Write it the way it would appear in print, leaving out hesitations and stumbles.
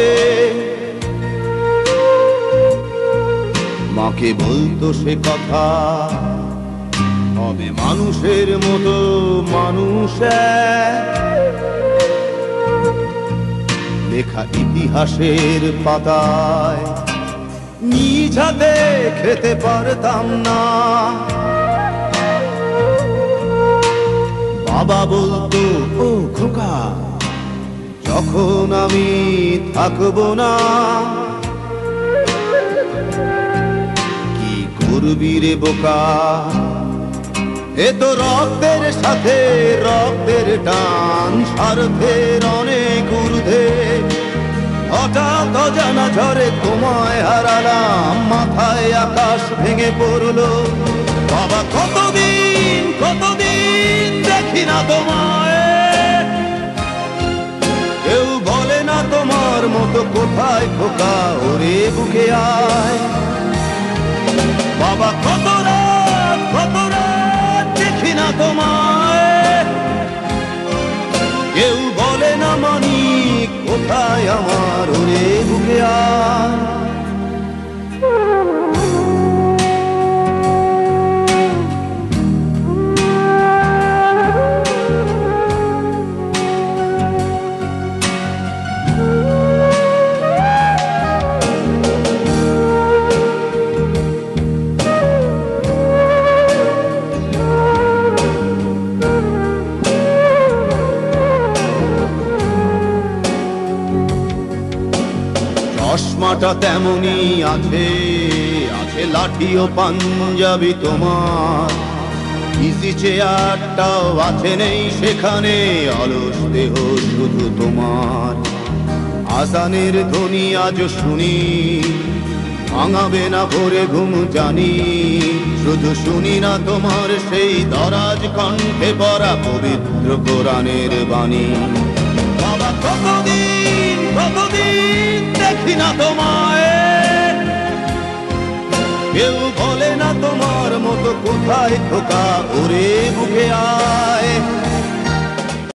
ঘরে। মাকে বলতো সে কথা, হবে মানুষের মতো মানুষ লেখা ইতিহাসের পাতায় নিজ হাতে খেতে পারতাম না। বাবা বলতো, ও খোকা, যখন আমি থাকবো না, কি করবি রে বোকা, এ তো রক্তের সাথে রক্তের টান, স্বার্থের অনেক ঊর্ধ্বে। হঠাৎ অজানা ঝড়ে তোমায় হারালাম, মাথায় আকাশ ভেঙে পড়লো। বাবা কতদিন কতদিন দেখি না তোমায়, কেউ বলে না তোমার মতো কোথায় খোকা, ওরে বুকে আয়। বাবা কত রাত দেখি না তোমায়, কেউ বলে না মানি কোথায় আমার, ওরে বুকে আয়। চশমাটা তেমনি আছে, আছে লাঠি ও পাঞ্জাবি তোমার, ইজি চেয়ারটাও আছে নেই সেখানে, অলস দেহ শুধু তোমার। আজানের ধ্বনি আজ শুনি, ভাঙাবে না ভোরে ঘুম জানি, শুধু শুনি না তোমার সেই দরাজ কণ্ঠে পড়া পবিত্র কোরআনের বাণী। বাবা কতদিন কতদিন দেখি না তোমায়, কেউ বলে না তোমার মতো কোথায় খোকা, ওরে বুকে আয়।